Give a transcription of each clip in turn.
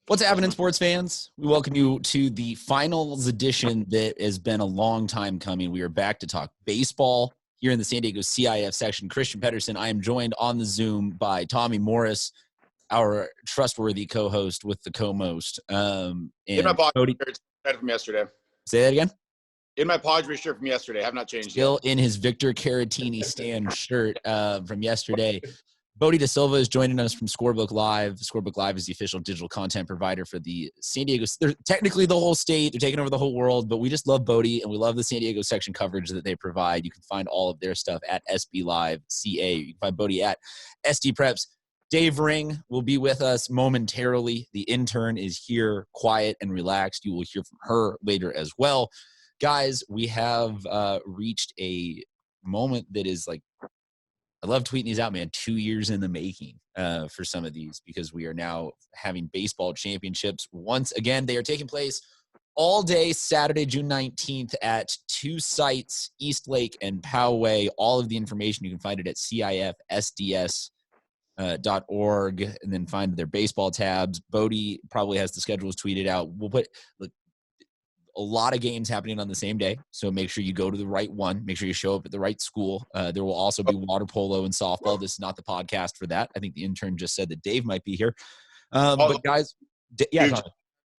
What's happening, sports fans? We welcome you to the finals edition that has been a long time coming. We are back to talk baseball here in the San Diego CIF section. Christian Pedersen. I am joined on the Zoom by Tommy Morris, our trustworthy co-host with the co-most. In my Padres shirt from yesterday. Say that again? In my Padres shirt from yesterday. I have not changed Still yet. in his Victor Caratini stand shirt from yesterday. Bodie Da Silva is joining us from Scorebook Live. Scorebook Live is the official digital content provider for the San Diego. They're technically the whole state. They're taking over the whole world, but we just love Bodie, and we love the San Diego section coverage that they provide. You can find all of their stuff at SB Live CA. You can find Bodie at SD Preps. Dave Ring will be with us momentarily. The intern is here, quiet and relaxed. You will hear from her later as well. Guys, we have reached a moment that is like, I love tweeting these out, man. 2 years in the making for some of these, because we are now having baseball championships. Once again, they are taking place all day Saturday, June 19th at two sites, East Lake and Poway. All of the information, you can find it at CIFSDS.org, and then find their baseball tabs. Bodie probably has the schedules tweeted out. We'll put a lot of games happening on the same day, so make sure you go to the right one. Make sure you show up at the right school. There will also be water polo and softball. This is not the podcast for that. I think the intern just said that Dave might be here. But guys, yeah, dude,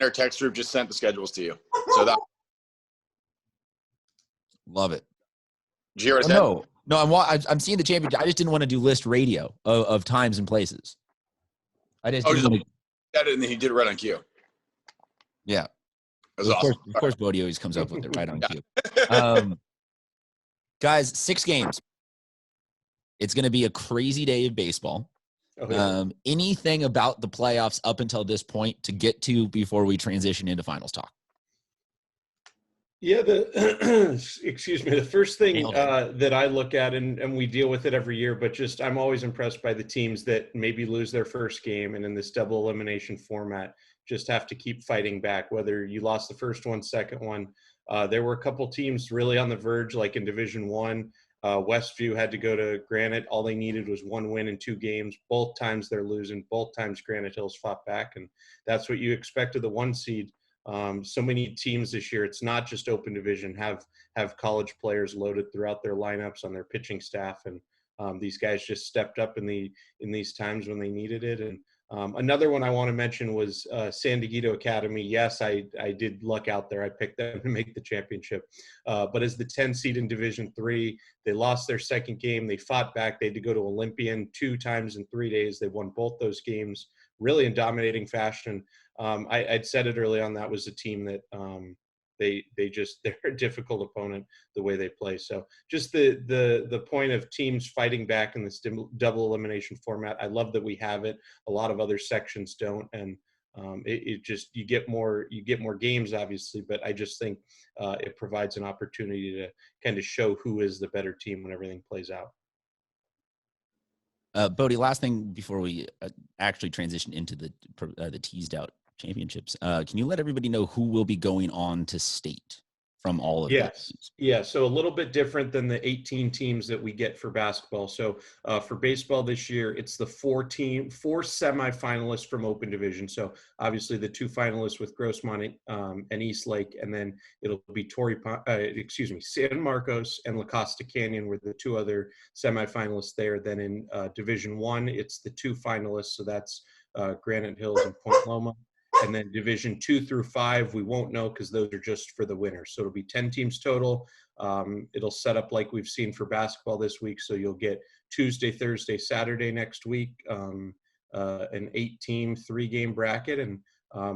our text group just sent the schedules to you. So that love it. Did you hear what I said? No, I'm seeing the championship. I just didn't want to do list radio of times and places. I just didn't want to. Said it, and then he did it right on cue. Yeah. Of course, Bodie always comes up with it right on cue. Guys, 6 games. It's going to be a crazy day of baseball. Okay. Anything about the playoffs up until this point to get to before we transition into finals talk? Yeah, excuse me. The first thing that I look at, and we deal with it every year, but just I'm always impressed by the teams that maybe lose their first game, and in this double elimination format, just have to keep fighting back. Whether you lost the first one, second one, there were a couple teams really on the verge, like in Division I. Westview had to go to Granite. All they needed was 1 win in 2 games. Both times they're losing. Both times Granite Hills fought back, and that's what you expect of the 1 seed. So many teams this year, it's not just open division, have college players loaded throughout their lineups on their pitching staff, and these guys just stepped up in these times when they needed it. And another one I want to mention was San Diego Academy. Yes, I did luck out there. I picked them to make the championship. But as the 10 seed in Division III, they lost their second game. They fought back. They had to go to Olympian 2 times in 3 days. They won both those games really in dominating fashion. I'd said it early on, that was a team that they're a difficult opponent the way they play. So just the point of teams fighting back in this double elimination format. I love that we have it. A lot of other sections don't, and it just you get more games, obviously, but I just think it provides an opportunity to kind of show who is the better team when everything plays out. Bodie, last thing before we actually transition into the teased out championships, can you let everybody know who will be going on to state from all of Yes. these? Yeah. So a little bit different than the 18 teams that we get for basketball. So for baseball this year, it's the 4 semifinalists from open division. So obviously the 2 finalists with Grossmont and East Lake, and then it'll be San Marcos and La Costa Canyon were the 2 other semifinalists there. Then in Division I, it's the 2 finalists. So that's Granite Hills and Point Loma. And then Division 2 through 5, we won't know because those are just for the winners. So it'll be 10 teams total. It'll set up like we've seen for basketball this week. So you'll get Tuesday, Thursday, Saturday next week, an 8-team, 3-game bracket. And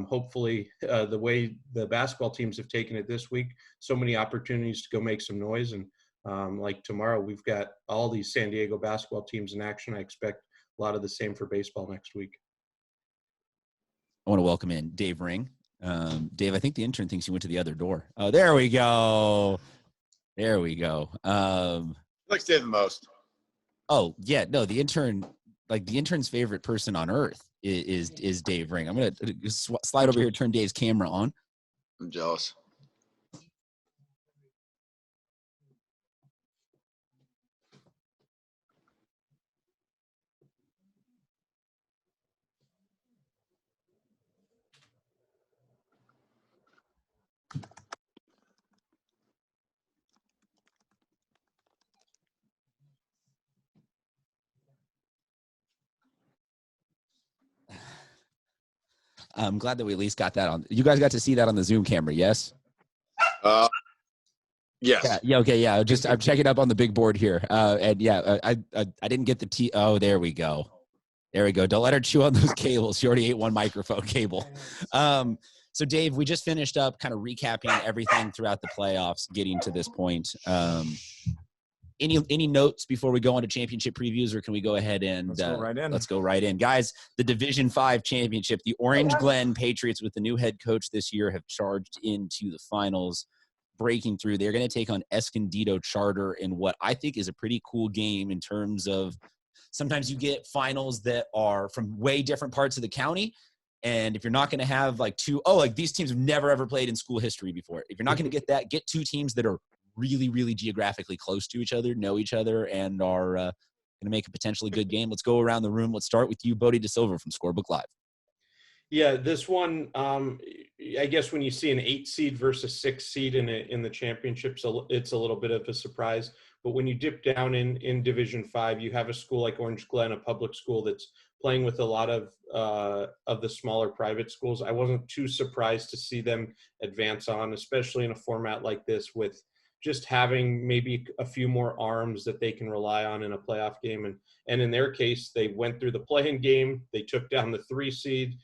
hopefully the way the basketball teams have taken it this week, so many opportunities to go make some noise. And like tomorrow, we've got all these San Diego basketball teams in action. I expect a lot of the same for baseball next week. I want to welcome in Dave Ring. Dave, I think the intern thinks you went to the other door. Oh, there we go. There we go. I like Dave the most. Oh, yeah. No, the intern's favorite person on earth is Dave Ring. I'm going to slide over here, turn Dave's camera on. I'm jealous. I'm glad that we at least got that on. You guys got to see that on the Zoom camera, yes? Yes. Yeah. Okay. Yeah. I'm checking up on the big board here. And yeah, I didn't get the T. Oh, there we go. There we go. Don't let her chew on those cables. She already ate one microphone cable. So Dave, we just finished up kind of recapping everything throughout the playoffs, getting to this point. Any notes before we go on to championship previews, or can we go ahead and let's go right in, guys? The Division 5 championship, the Orange Glen Patriots, with the new head coach this year, have charged into the finals, breaking through. They're going to take on Escondido Charter in what I think is a pretty cool game in terms of sometimes you get finals that are from way different parts of the county. And if you're not going to have like these teams have never, ever played in school history before. If you're not going to get that, get two teams that are really, really geographically close to each other, know each other, and are going to make a potentially good game. Let's go around the room. Let's start with you, Bodie DeSilva from Scorebook Live. Yeah, this one, I guess when you see an 8 seed versus 6 seed in the championship, so it's a little bit of a surprise. But when you dip down in Division 5, you have a school like Orange Glen, a public school that's playing with a lot of the smaller private schools. I wasn't too surprised to see them advance on, especially in a format like this, with just having maybe a few more arms that they can rely on in a playoff game. And in their case, they went through the play-in game. They took down the 3 seed.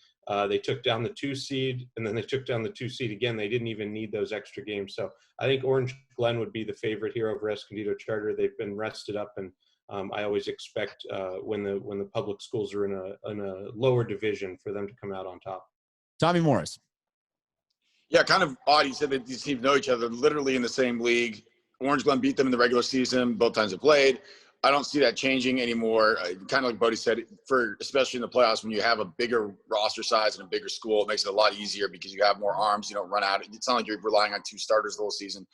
They took down the 2 seed, and then they took down the 2 seed again. They didn't even need those extra games. So I think Orange Glen would be the favorite here over Escondido Charter. They've been rested up, and I always expect when the public schools are in a lower division for them to come out on top. Tommy Morris. Yeah, kind of odd. You said that these teams know each other, literally in the same league. Orange Glen beat them in the regular season. Both times they played. I don't see that changing anymore. Kind of like Bodie said, especially in the playoffs, when you have a bigger roster size and a bigger school, it makes it a lot easier because you have more arms. You don't run out. It's not like you're relying on 2 starters the whole season.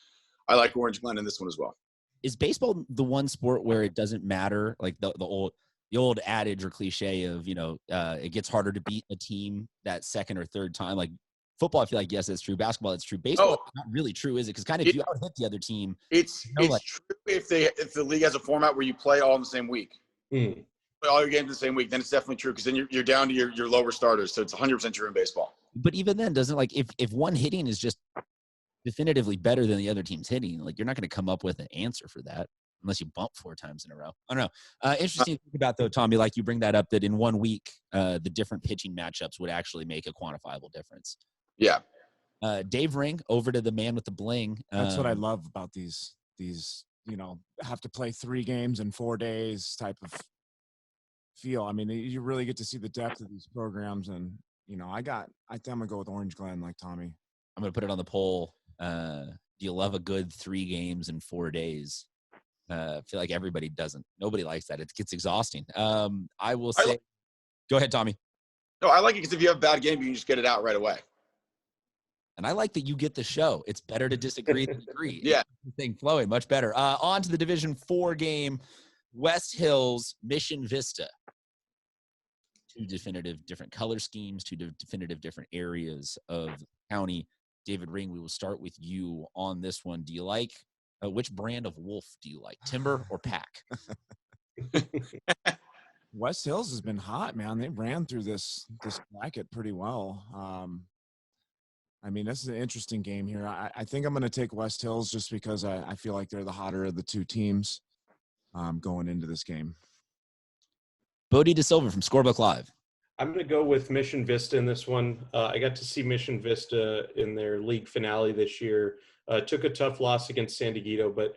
I like Orange Glen in this one as well. Is baseball the one sport where it doesn't matter, like the old adage or cliche of, it gets harder to beat a team that second or third time? Like football, I feel like, yes, that's true. Basketball, it's true. Baseball, it's not really true, is it? Because kind of if you out hit the other team. It's true if the league has a format where you play all in the same week. Play all your games in the same week, then it's definitely true, because then you're down to your lower starters. So it's 100% true in baseball. But even then, doesn't, like, if one hitting is just definitively better than the other team's hitting, like, you're not going to come up with an answer for that unless you bump 4 times in a row. I don't know. Interesting to think about, though, Tommy, like you bring that up, that in 1 week, the different pitching matchups would actually make a quantifiable difference. Yeah. Dave Ring, over to the man with the bling. That's what I love about these, have to play 3 games in 4 days type of feel. I mean, you really get to see the depth of these programs. And, I think I'm going to go with Orange Glen, like Tommy. I'm going to put it on the poll. Do you love a good 3 games in 4 days? I feel like everybody doesn't. Nobody likes that. It gets exhausting. I will say, go ahead, Tommy. No, I like it because if you have a bad game, you can just get it out right away. And I like that you get the show. It's better to disagree than agree. Yeah. Thing flowing much better. On to the Division 4 game, West Hills, Mission Vista. 2 definitive different color schemes, 2 definitive different areas of the county. David Ring, we will start with you on this one. Do you like, which brand of wolf do you like, Timber or Pack? West Hills has been hot, man. They ran through this bracket pretty well. This is an interesting game here. I think I'm going to take West Hills just because I feel like they're the hotter of the 2 teams going into this game. Bodie DeSilva from Scorebook Live. I'm going to go with Mission Vista in this one. I got to see Mission Vista in their league finale this year. Took a tough loss against San Diego, but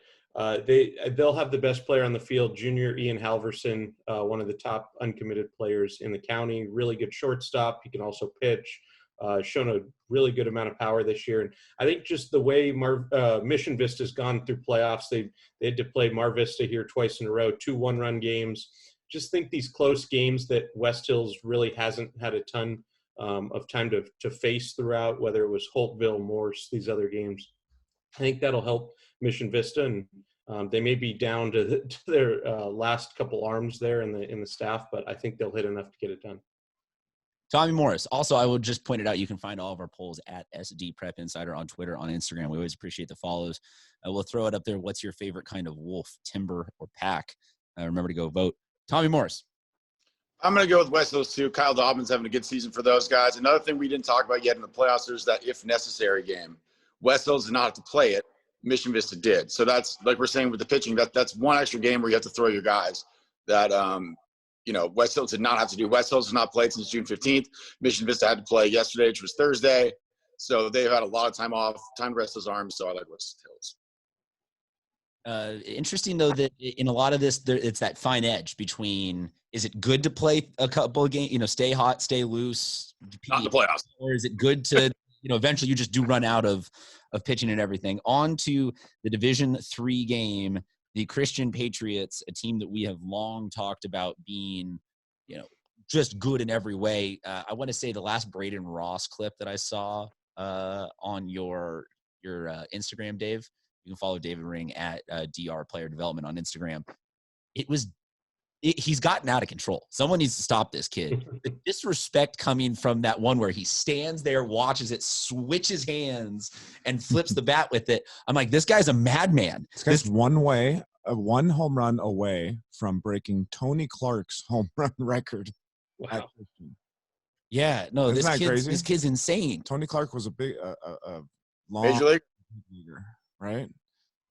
they'll have the best player on the field, junior Ian Halverson, one of the top uncommitted players in the county. Really good shortstop. He can also pitch. Shown a really good amount of power this year. And I think just the way Mission Vista's gone through playoffs, they had to play Mar Vista here twice in a row, 2 one-run games. Just think these close games that West Hills really hasn't had a ton of time to face throughout, whether it was Holtville, Morse, these other games. I think that'll help Mission Vista, and they may be down to their last couple arms there in the staff, but I think they'll hit enough to get it done. Tommy Morris. Also, I will just point it out, you can find all of our polls at SD Prep Insider on Twitter, on Instagram. We always appreciate the follows. We'll throw it up there. What's your favorite kind of wolf, Timber or Pack? Remember to go vote. Tommy Morris. I'm going to go with West Hills too. Kyle Dobbins having a good season for those guys. Another thing we didn't talk about yet in the playoffs is that if necessary game. West Hills did not have to play it. Mission Vista did. So that's like we're saying with the pitching, that's one extra game where you have to throw your guys that, West Hills did not have to do. West Hills has not played since June 15th. Mission Vista had to play yesterday, which was Thursday. So they've had a lot of time off, time to rest those arms. So I like West Hills. Interesting though that in a lot of this, it's that fine edge between is it good to play a couple of games, stay hot, stay loose, Not in the playoffs, or is it good to eventually you just do run out of pitching and everything. On to the Division III game, the Christian Patriots, a team that we have long talked about being, just good in every way. I want to say the last Braden Ross clip that I saw on your Instagram, Dave. You can follow David Ring at DR Player Development on Instagram. He's gotten out of control. Someone needs to stop this kid. The disrespect coming from that one where he stands there, watches it, switches hands, and flips the bat with it. I'm like, this guy's a madman. This guy's one home run away from breaking Tony Clark's home run record. Wow. Yeah, no, Isn't this kid's insane. Tony Clark was a big, long Major League leaguer, right?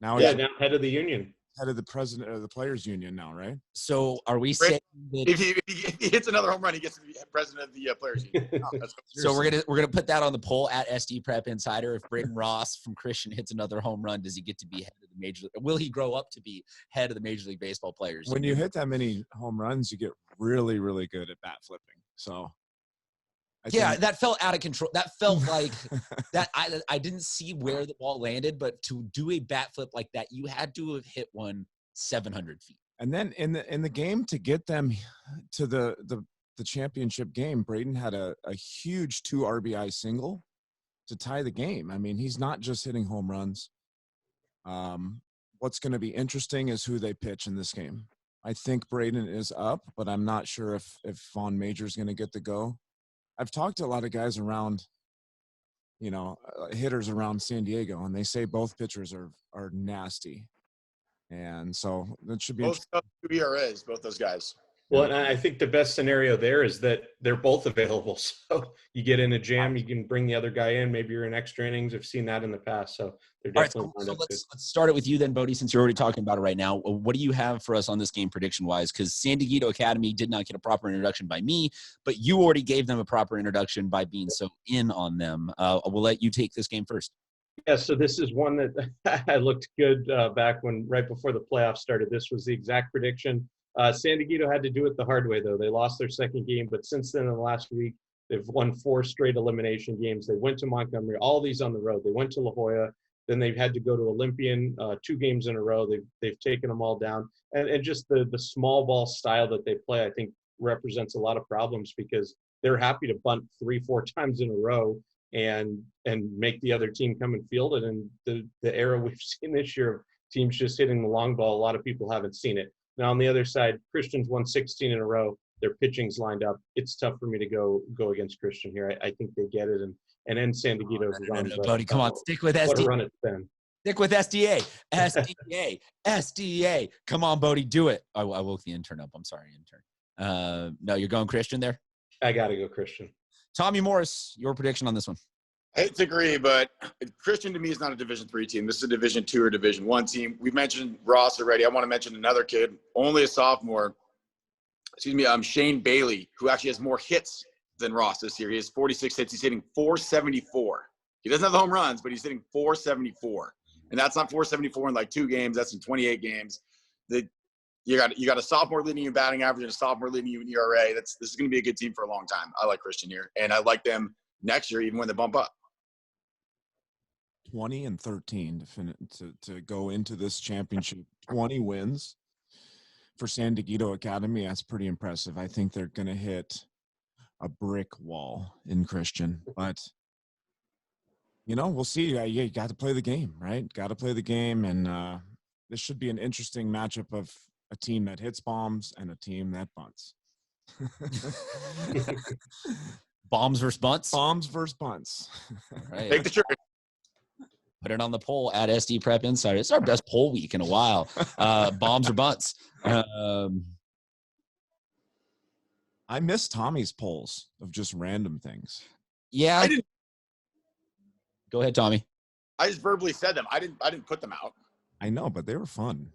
Now Yeah, he's now head of the union. head of the president of the Players Union now, right? So are we saying that? If he hits another home run, he gets to be president of the Players Union. So we're gonna put that on the poll at SD Prep Insider. If Braden Ross from Christian hits another home run, does he get to be head of the major? Will he grow up to be head of the Major League Baseball Players? When you hit that many home runs, you get really, really good at bat flipping. So. That felt out of control. That felt like that. I didn't see where the ball landed, but to do a bat flip like that, you had to have hit one 700 feet. And then in the game to get them to the championship game, Braden had a huge 2 RBI single to tie the game. I mean, he's not just hitting home runs. What's going to be interesting is who they pitch in this game. I think Braden is up, but I'm not sure if Vaughn Major is going to get the go. I've talked to a lot of guys around, hitters around San Diego, and they say both pitchers are nasty. And so that should be both 2 ERAs, both those guys. Well, and I think the best scenario there is that they're both available. So you get in a jam, you can bring the other guy in. Maybe you're in extra innings. I've seen that in the past. So they're definitely. All right, so let's start it with you then, Bodie, since you're already talking about it right now. What do you have for us on this game prediction-wise? Because San Diego Academy did not get a proper introduction by me, but you already gave them a proper introduction by being so in on them. We'll let you take this game first. Yeah, so this is one that I looked good back right before the playoffs started. This was the exact prediction. San Diego had to do it the hard way, though. They lost their second game, but since then, in the last week, they've won 4 straight elimination games. They went to Montgomery, all these on the road. They went to La Jolla. Then they've had to go to Olympian 2 games in a row. They've taken them all down. And just the small ball style that they play, I think, represents a lot of problems because they're happy to bunt 3-4 times in a row and make the other team come and field it. And the era we've seen this year of teams just hitting the long ball, a lot of people haven't seen it. Now, on the other side, Christian's won 16 in a row. Their pitching's lined up. It's tough for me to go against Christian here. I think they get it and end San Diego's run. No, Bodie, come on, stick with SDA. What a run it's been. Stick with SDA. SDA. Come on, Bodie, do it. I woke the intern up. I'm sorry, intern. No, you're going Christian there? I got to go Christian. Tommy Morris, your prediction on this one? I hate to agree, but Christian to me is not a Division III team. This is a Division II or Division I team. We mentioned Ross already. I want to mention another kid, only a sophomore. Shane Bailey, who actually has more hits than Ross this year. He has 46 hits. He's hitting 474. He doesn't have the home runs, but he's hitting 474. And that's not 474 in like 2 games. That's in 28 games. You got a sophomore leading you in batting average and a sophomore leading you in ERA. This is going to be a good team for a long time. I like Christian here, and I like them next year even when they bump up. 20-13 to go into this championship. 20 wins for San Diego Academy. That's pretty impressive. I think they're going to hit a brick wall in Christian, but we'll see. You got to play the game, right? Got to play the game, and this should be an interesting matchup of a team that hits bombs and a team that bunts. Bombs versus bunts? Bombs versus bunts. Right. Take the shirt. Put it on the poll at SD Prep Insider. It's our best poll week in a while. Bombs or bunts? I'm I miss Tommy's polls of just random things. Yeah. I didn't. Go ahead, Tommy. I just verbally said them. I didn't put them out. I know, but they were fun.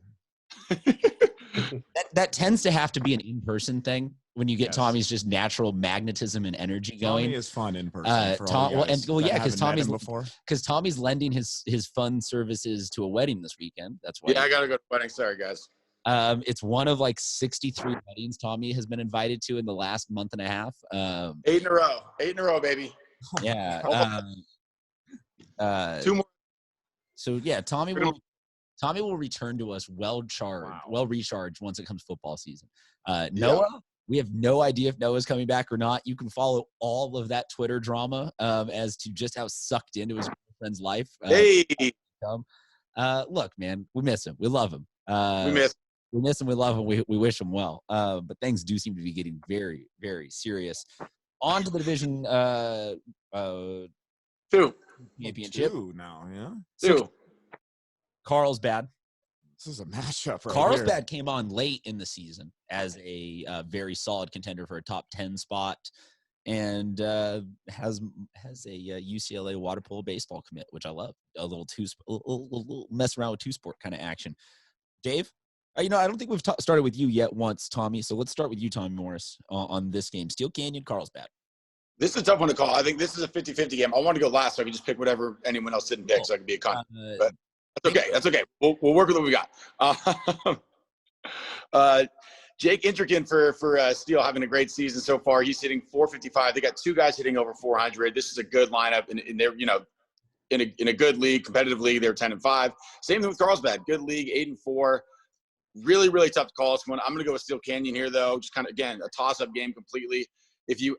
That tends to have to be an in-person thing when you get Yes. Tommy's just natural magnetism and energy going. Tommy is fun in person. For all you guys because Tommy's lending his fun services to a wedding this weekend. That's why. Yeah, I gotta go to the wedding. Sorry, guys. It's one of like 63 weddings Tommy has been invited to in the last month and a half. 8 in a row, baby. Yeah. 2 more. So yeah, Tommy will return to us well recharged once it comes football season. Noah, we have no idea if Noah's coming back or not. You can follow all of that Twitter drama as to just how sucked into his girlfriend's life. Look, man, we miss him. We love him. We miss him. We love him. We wish him well. But things do seem to be getting very, very serious. On to the division 2 championship. 2 now, yeah. 2. Carlsbad. This is a matchup right Carlsbad here. came on late in the season as a very solid contender for a top 10 spot, and has a UCLA water polo baseball commit, which I love. A little mess around with two-sport kind of action. Dave, I don't think we've started with you yet once, Tommy. So let's start with you, Tommy Morris, on this game. Steel Canyon, Carlsbad. This is a tough one to call. I think this is a 50-50 game. I want to go last so I can just pick whatever anyone else didn't pick so I can be a con. But that's okay. We'll work with what we got. Jake Intrican for Steele having a great season so far. He's hitting 455. They got 2 guys hitting over 400. This is a good lineup, and they're in a good league, competitive league. They're 10-5. Same thing with Carlsbad. Good league, 8-4. Really, really tough to call this one. I'm going to go with Steel Canyon here, though. Just kind of, again, a toss-up game completely. Even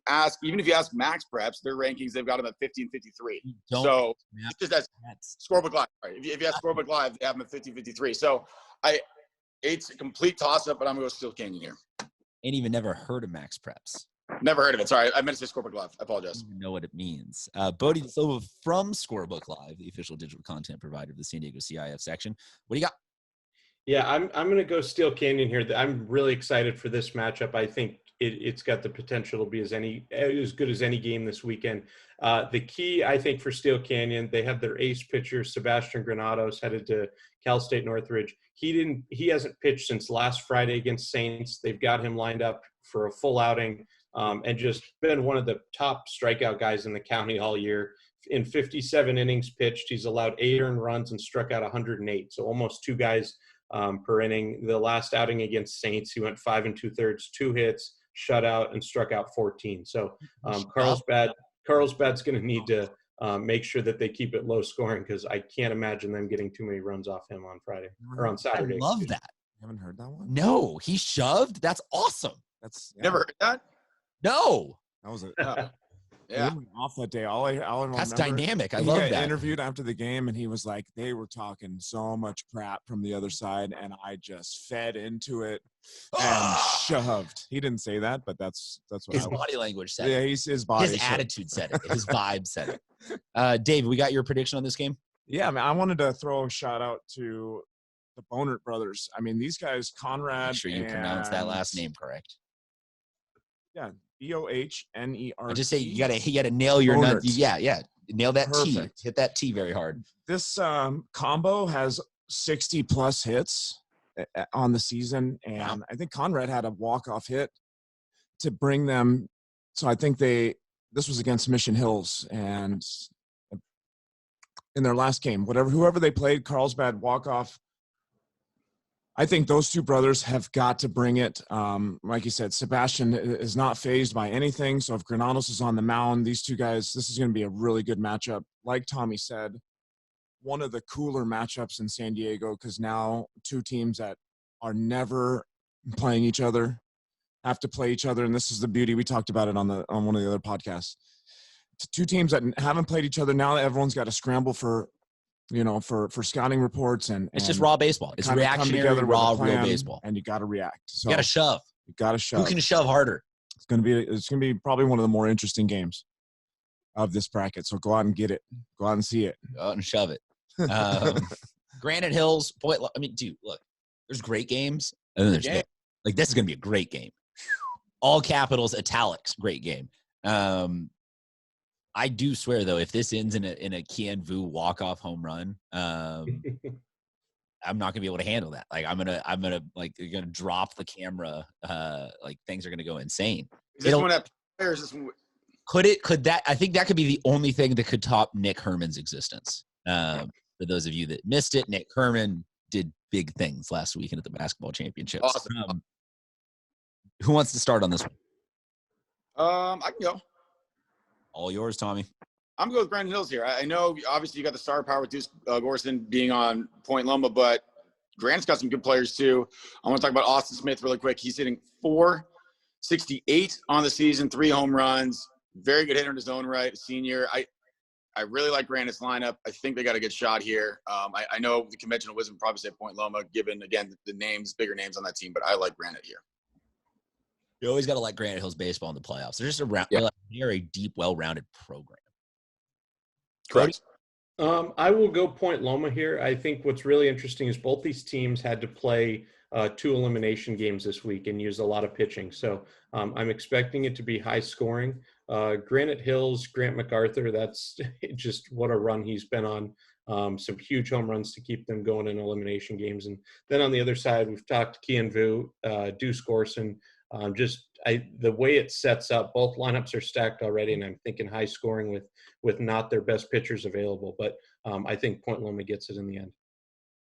if you ask Max Preps, their rankings, they've got them at 50 and 53. So it's just that's Scorebook Live. Right? If you ask Scorebook Live, they have them at 50 and 53. So it's a complete toss-up, but I'm going to go Steel Canyon here. Ain't even never heard of Max Preps. Never heard of it. Sorry, I meant to say Scorebook Live. I apologize. I don't even know what it means. Bodie DeSilva from Scorebook Live, the official digital content provider of the San Diego CIF section. What do you got? Yeah, I'm going to go Steel Canyon here. I'm really excited for this matchup. I think it's got the potential to be as good as any game this weekend. The key, I think, for Steel Canyon, they have their ace pitcher, Sebastian Granados, headed to Cal State Northridge. He hasn't pitched since last Friday against Saints. They've got him lined up for a full outing and just been one of the top strikeout guys in the county all year. In 57 innings pitched, he's allowed 8 earned runs and struck out 108. So almost 2 guys per inning. The last outing against Saints, he went 5 2/3, 2 hits, shutout, and struck out 14. So Carlsbad's going to need to make sure that they keep it low scoring because I can't imagine them getting too many runs off him on Friday or on Saturday. I love that. You haven't heard that one? No, he shoved. That's awesome. Never heard that? No. That was Yeah. Off that day. All I That's remember, dynamic. I he love got that. interviewed after the game, and he was like, they were talking so much crap from the other side, and I just fed into it and shoved. He didn't say that, but that's what His body language said Yeah, it. his body. His attitude said it. His vibe said it. Dave, we got your prediction on this game? Yeah, I wanted to throw a shout out to the Bonert brothers. I mean, these guys, Conrad. Make sure you pronounce that last name correct. Yeah, Bohnert. I just say you gotta nail your nuts. Bonert. Yeah. Nail that Perfect. T. Hit that T very hard. This combo has 60 plus hits on the season, and I think Conrad had a walk-off hit to bring them. So I think this was against Mission Hills, and in their last game, whoever they played, Carlsbad walk-off. I think those 2 brothers have got to bring it. Like you said, Sebastian is not fazed by anything. So if Granados is on the mound, these 2 guys, this is going to be a really good matchup. Like Tommy said, one of the cooler matchups in San Diego because now 2 teams that are never playing each other have to play each other. And this is the beauty. We talked about it on one of the other podcasts. 2 teams that haven't played each other. Now everyone's got to scramble for scouting reports and it's just raw baseball. It's reactionary, raw, real baseball. And you got to react. So you got to shove. You got to shove. Who can shove harder? It's going to be probably one of the more interesting games of this bracket. So go out and get it. Go out and see it. Go out and shove it. Granite Hills, boy. I mean, dude, look. There's great games, and then there's like this is going to be a great game. all capitals, italics. Great game. I do swear though, if this ends in a Kian Vu walk-off home run, I'm not gonna be able to handle that. Like I'm gonna like you're gonna drop the camera. Like things are gonna go insane. Is this one at players? This one? Could that? I think that could be the only thing that could top Nick Herman's existence. For those of you that missed it, Nick Herman did big things last weekend at the basketball championships. Awesome. Who wants to start on this one? I can go. All yours, Tommy. I'm going with Brandon Hills here. I know, obviously, you got the star power with Deuce Gorson being on Point Loma, but Grant's got some good players, too. I want to talk about Austin Smith really quick. He's hitting .468 on the season, 3 home runs. Very good hitter in his own right, senior. I really like Granite's lineup. I think they got a good shot here. I know the conventional wisdom would probably say Point Loma, given, again, the names, bigger names on that team, but I like Granite here. You always got to like Granite Hills baseball in the playoffs. They're just they're a deep, well-rounded program. Correct. I will go Point Loma here. I think what's really interesting is both these teams had to play 2 elimination games this week and use a lot of pitching. So I'm expecting it to be high scoring. Granite Hills, Grant MacArthur, that's just what a run he's been on. Some huge home runs to keep them going in elimination games. And then on the other side, we've talked Kian Vu, Deuce Gorson. The way it sets up, both lineups are stacked already, and I'm thinking high scoring with not their best pitchers available. But I think Point Loma gets it in the end.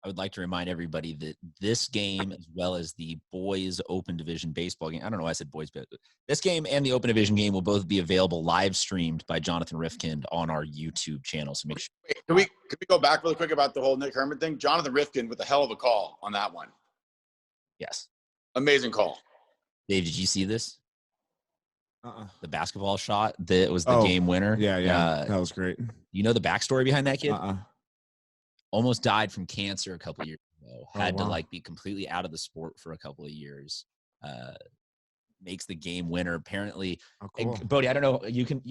I would like to remind everybody that this game, as well as the boys open division baseball game, I don't know why I said boys, but this game and the open division game will both be available live streamed by Jonathan Rifkind on our YouTube channel. So make sure. Wait, can we go back really quick about the whole Nick Herman thing? Jonathan Rifkind with a hell of a call on that one. Yes. Amazing call. Dave, did you see this? The basketball shot that was the game winner? Yeah. That was great. You know the backstory behind that kid? Uh-uh. Almost died from cancer a couple years ago. Had wow. to be completely out of the sport for a couple of years. Makes the game winner. Apparently, cool. Bodie, I don't know. You can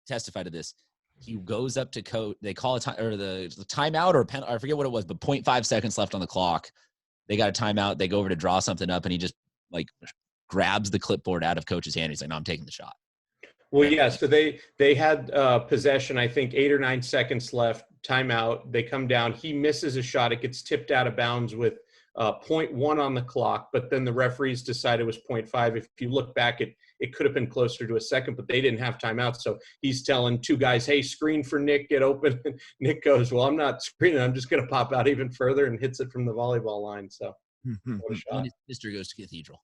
testify to this. He goes up to coach. They call a time or the timeout or penalty. I forget what it was, but 0.5 seconds left on the clock. They got a timeout. They go over to draw something up, and he just grabs the clipboard out of coach's hand. He's like, "No, I'm taking the shot." Well, yeah. So they had possession. I think 8 or 9 seconds left. Timeout. They come down. He misses a shot. It gets tipped out of bounds with 0.1 on the clock. But then the referees decided it was 0.5. If you look back, it could have been closer to a second, but they didn't have timeout. So he's telling 2 guys, "Hey, screen for Nick. Get open." And Nick goes, "Well, I'm not screening. I'm just going to pop out even further," and hits it from the volleyball line. So what a shot. His sister goes to Cathedral.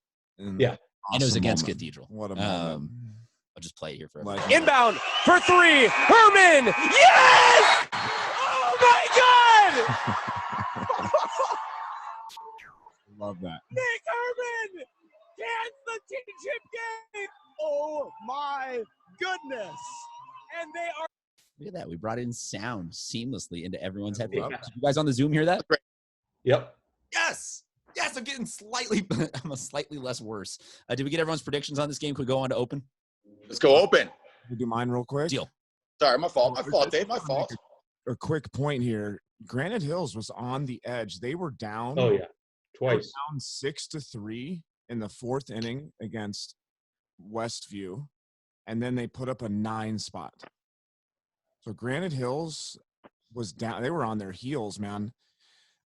Yeah. And it was against moment. Cathedral. What a moment. I'll just play it here for everyone. Inbound for 3. Herman. Yes! Oh my God! Love that. Nick Herman gets the championship game. Oh my goodness! And they are. Look at that. We brought in sound seamlessly into everyone's I headphones. love that. Did you guys on the Zoom hear that? Yep. Yes. Yes, I'm getting I'm a slightly less worse. Did we get everyone's predictions on this game? Could we go on to open? Let's go open. Can we do mine real quick? Deal. Sorry, my fault, Dave. My fault. A quick point here. Granite Hills was on the edge. They were down. Oh, yeah. They were Twice. down 6-3 in the 4th inning against Westview, and then they put up a 9 spot. So Granite Hills was down. They were on their heels, man.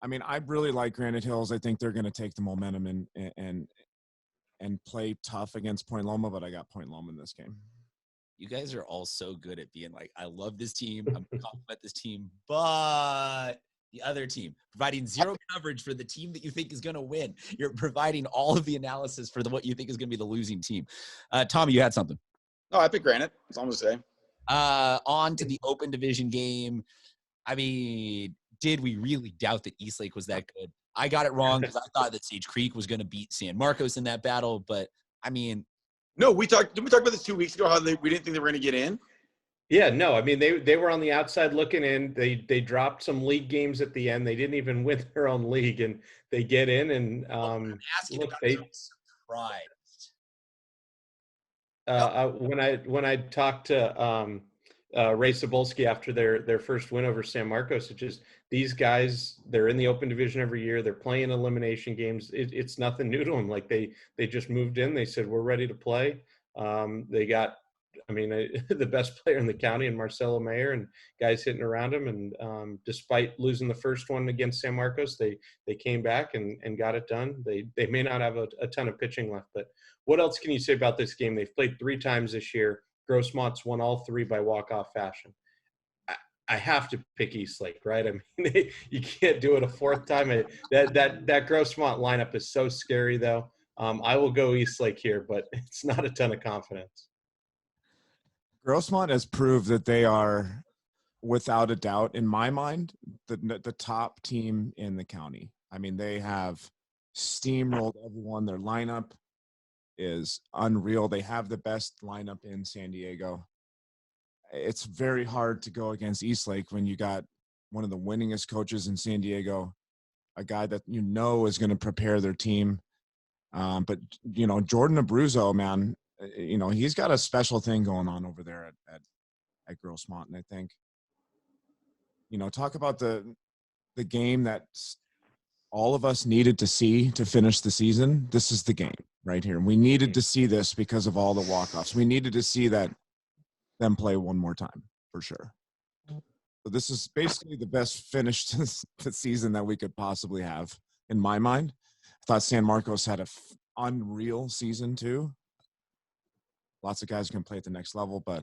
I mean, I really like Granite Hills. I think they're going to take the momentum and play tough against Point Loma, but I got Point Loma in this game. You guys are all so good at being like, I love this team. I'm going to compliment this team, but the other team, providing zero coverage for the team that you think is going to win. You're providing all of the analysis for what you think is going to be the losing team. Tommy, you had something. No, I picked Granite. That's all I'm going to say. On to the open division game. I mean, did we really doubt that Eastlake was that good? I got it wrong because I thought that Sage Creek was going to beat San Marcos in that battle. But, I mean. No, didn't we talk about this 2 weeks ago, how we didn't think they were going to get in? Yeah, no. I mean, they were on the outside looking in. They dropped some league games at the end. They didn't even win their own league, and they get in. And I'm asking look, about surprised. when I talked to Ray Cebulski after their first win over San Marcos. It's just these guys, they're in the Open Division every year. They're playing elimination games. It's nothing new to them. Like they just moved in. They said, we're ready to play. They got, the best player in the county and Marcelo Mayer and guys hitting around him. And despite losing the first one against San Marcos, they came back and got it done. They may not have a ton of pitching left, but what else can you say about this game? They've played 3 times this year. Grossmont's won all 3 by walk-off fashion. I have to pick Eastlake, right? I mean, you can't do it a 4th time. That Grossmont lineup is so scary, though. I will go Eastlake here, but it's not a ton of confidence. Grossmont has proved that they are, without a doubt, in my mind, the top team in the county. I mean, they have steamrolled everyone. Their lineup is unreal. They have the best lineup in San Diego. It's very hard to go against Eastlake when you got one of the winningest coaches in San Diego, a guy that is going to prepare their team. But Jordan Abruzzo, man, he's got a special thing going on over there at Grossmont. And I think, talk about the game that all of us needed to see to finish the season. This is the game right here. We needed to see this because of all the walk-offs. We needed to see them play one more time for sure. So this is basically the best finish to the season that we could possibly have, in my mind. I thought San Marcos had an unreal season too. Lots of guys can play at the next level, but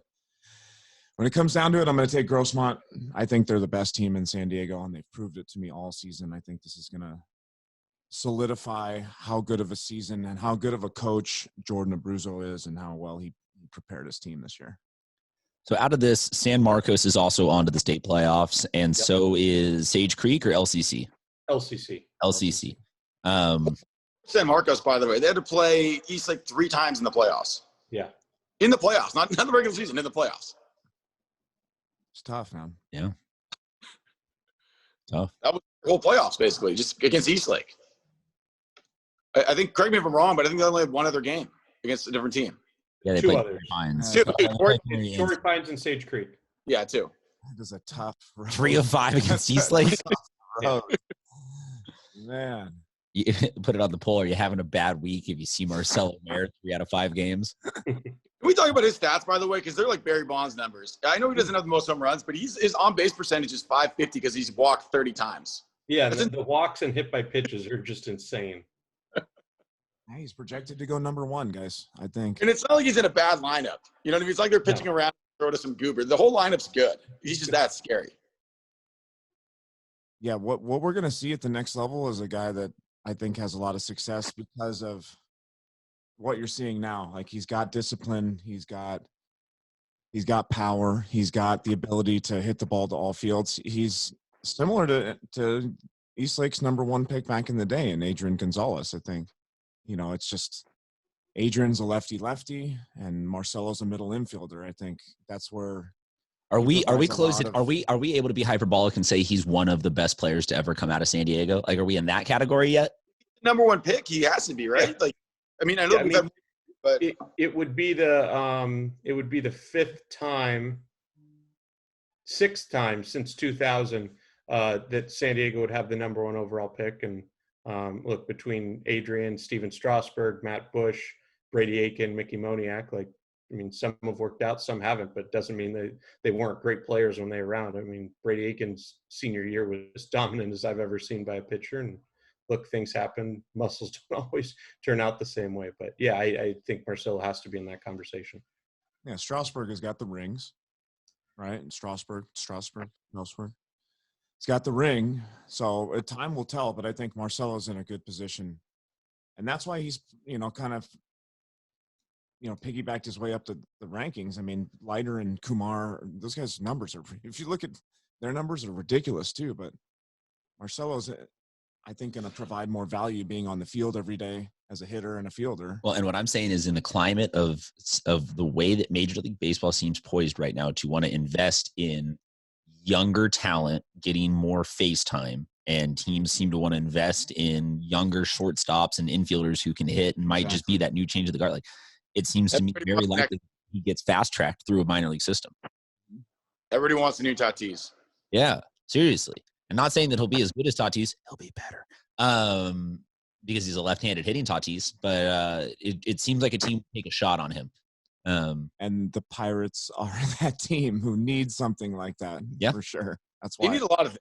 when it comes down to it, I'm going to take Grossmont. I think they're the best team in San Diego, and they've proved it to me all season. I think this is going to solidify how good of a season and how good of a coach Jordan Abruzzo is and how well he prepared his team this year. So out of this, San Marcos is also on to the state playoffs, and so is Sage Creek or LCC? LCC. San Marcos, by the way, they had to play Eastlake 3 times in the playoffs. Yeah. In the playoffs, not the regular season, in the playoffs. It's tough, man. Yeah. Tough. That was the whole playoffs, basically, just against Eastlake. I think, correct me if I'm wrong, but I think they only had one other game against a different team. Yeah, they 2 played others. Pines. 2. Torrey Pines and Sage Creek. Yeah, 2. That is a tough road. 3 of 5 against Eastlake. Man. You put it on the poll. Are you having a bad week if you see Marcelo Mayer 3 out of 5 games? Can we talk about his stats, by the way? Because they're like Barry Bonds numbers. I know he doesn't have the most home runs, but his on-base percentage is .550 because he's walked 30 times. Yeah, the walks and hit by pitches are just insane. Hey, he's projected to go number 1, guys, I think. And it's not like he's in a bad lineup. You know what I mean? It's like they're pitching around, throw to some goober. The whole lineup's good. He's just that scary. Yeah, what we're going to see at the next level is a guy that I think has a lot of success because of what you're seeing now. Like, he's got discipline, he's got power, he's got the ability to hit the ball to all fields. He's similar to Eastlake's number 1 pick back in the day, and Adrian Gonzalez, I think. It's just Adrian's a lefty, and Marcelo's a middle infielder. I think that's where. Are we close? Are we able to be hyperbolic and say he's one of the best players to ever come out of San Diego? Like, are we in that category yet? Number 1 pick, he has to be, right? Like, I know, but it would be the 5th time, 6th time since 2000 that San Diego would have the number 1 overall pick. And look, between Adrian, Steven Strasburg, Matt Bush, Brady Aiken, Mickey Moniak, some have worked out, some haven't, but it doesn't mean they weren't great players when they were around. Brady Aiken's senior year was as dominant as I've ever seen by a pitcher. And look, things happen. Muscles don't always turn out the same way. But, yeah, I think Marcelo has to be in that conversation. Yeah, Strasburg has got the rings, right? And Strasburg. He's got the ring, so time will tell, but I think Marcelo's in a good position. And that's why he's, kind of, piggybacked his way up the rankings. Leiter and Kumar, those guys' numbers are, if you look at their numbers, are ridiculous too, but Marcelo's, I think, going to provide more value being on the field every day as a hitter and a fielder. Well, and what I'm saying is, in the climate of the way that Major League Baseball seems poised right now to want to invest in younger talent getting more face time, and teams seem to want to invest in younger shortstops and infielders who can hit and might just be that new change of the guard. Like, it seems to me very likely he gets fast tracked through a minor league system. Everybody wants a new Tatis. Yeah, seriously. I'm not saying that he'll be as good as Tatis. He'll be better. Because he's a left-handed hitting Tatis, but it seems like a team take a shot on him. And the Pirates are that team who needs something like that. Yeah, for sure. That's They why need a lot of.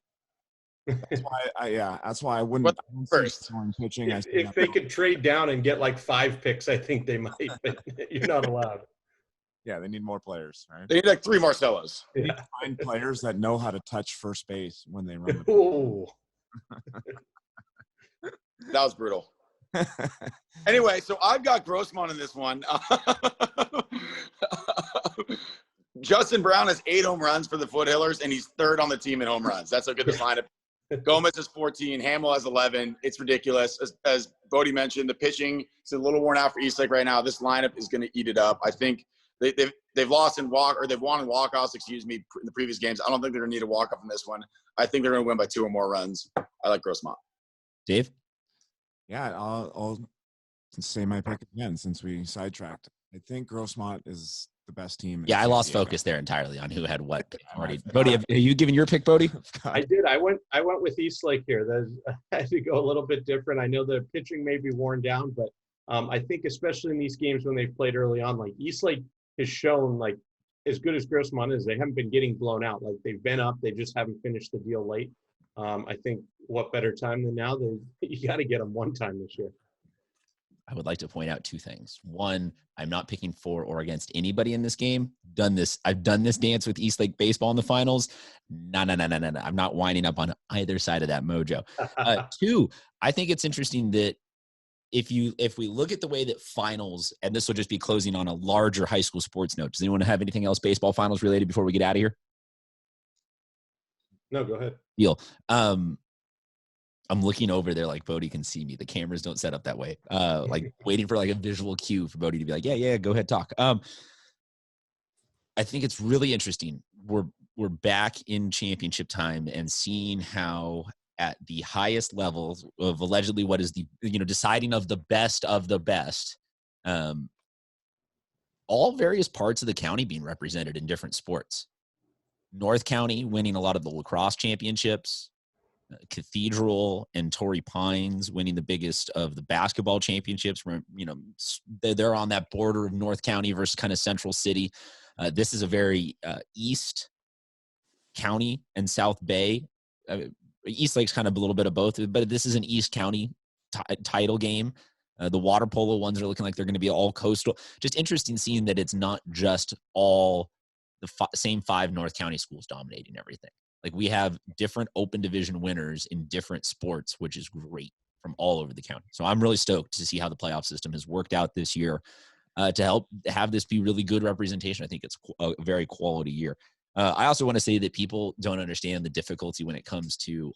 That's why I wouldn't. First, pitching. If they could trade down and get like 5 picks, I think they might, but you're not allowed. Yeah, they need more players, right? They need like 3 Marcellos. They need to find players that know how to touch first base when they run the Ooh. That was brutal. Anyway, so I've got Grossman in this one. Justin Brown has 8 home runs for the Foothillers, and he's 3rd on the team in home runs. That's how good this lineup. Gomez has 14. Hamill has 11. It's ridiculous. As Bodie mentioned, the pitching is a little worn out for Eastlake right now. This lineup is going to eat it up. I think they've lost in they've won in walk-offs, in the previous games. I don't think they're going to need a walk-off in this one. I think they're going to win by 2 or more runs. I like Grossman. Dave? Yeah, I'll say my pick again since we sidetracked. I think Grossmont is the best team. Yeah, I lost focus there entirely on who had what pick already. Bodie, have you given your pick, Bodie? I did. I went with Eastlake here. I had to go a little bit different. I know the pitching may be worn down, but I think especially in these games when they've played early on, like Eastlake has shown, like as good as Grossmont is, they haven't been getting blown out. Like they've been up, they just haven't finished the deal late. I think what better time than now? You got to get them one time this year. I would like to point out 2 things. One, I'm not picking for or against anybody in this game. I've done this dance with Eastlake baseball in the finals. No. I'm not winding up on either side of that mojo. 2, I think it's interesting that if we look at the way that finals, and this will just be closing on a larger high school sports note. Does anyone have anything else baseball finals related before we get out of here? No, go ahead. Deal. I'm looking over there like Bodie can see me. The cameras don't set up that way. Like waiting for like a visual cue for Bodie to be like, yeah, go ahead, talk. I think it's really interesting. We're back in championship time and seeing how at the highest levels of allegedly what is the, deciding of the best, all various parts of the county being represented in different sports. North County winning a lot of the lacrosse championships. Cathedral and Torrey Pines winning the biggest of the basketball championships. They're on that border of North County versus kind of Central City. This is a very East County and South Bay. East Lake's kind of a little bit of both, but this is an East County title game. The water polo ones are looking like they're going to be all coastal. Just interesting seeing that it's not just all the same 5 North County schools dominating everything. Like we have different open division winners in different sports, which is great from all over the county. So I'm really stoked to see how the playoff system has worked out this year to help have this be really good representation. I think it's a very quality year. I also want to say that people don't understand the difficulty when it comes to,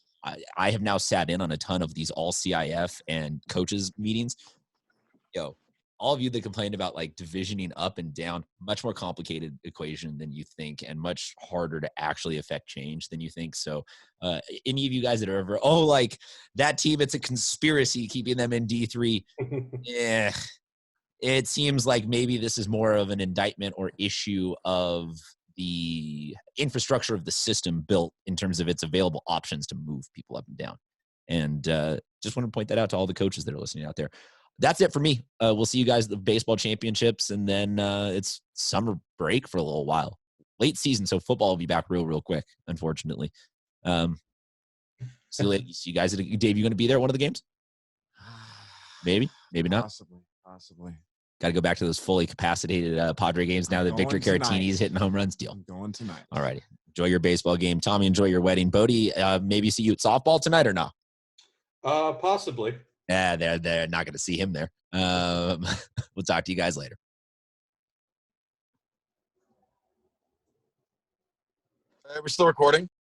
I have now sat in on a ton of these all CIF and coaches meetings. All of you that complained about like divisioning up and down, much more complicated equation than you think and much harder to actually affect change than you think. So any of you guys that are ever, like that team, it's a conspiracy keeping them in D3. Yeah. It seems like maybe this is more of an indictment or issue of the infrastructure of the system built in terms of its available options to move people up and down. And just want to point that out to all the coaches that are listening out there. That's it for me. We'll see you guys at the baseball championships, and then it's summer break for a little while. Late season, so football will be back real quick, unfortunately. See you guys. Dave, you going to be there at one of the games? Maybe not. Possibly. Got to go back to those fully capacitated Padre games now that Victor Caratini's hitting home runs. Deal. I'm going tonight. All righty. Enjoy your baseball game. Tommy, enjoy your wedding. Bodie, maybe see you at softball tonight or not? Possibly. Yeah, they're not going to see him there. We'll talk to you guys later. We're still recording.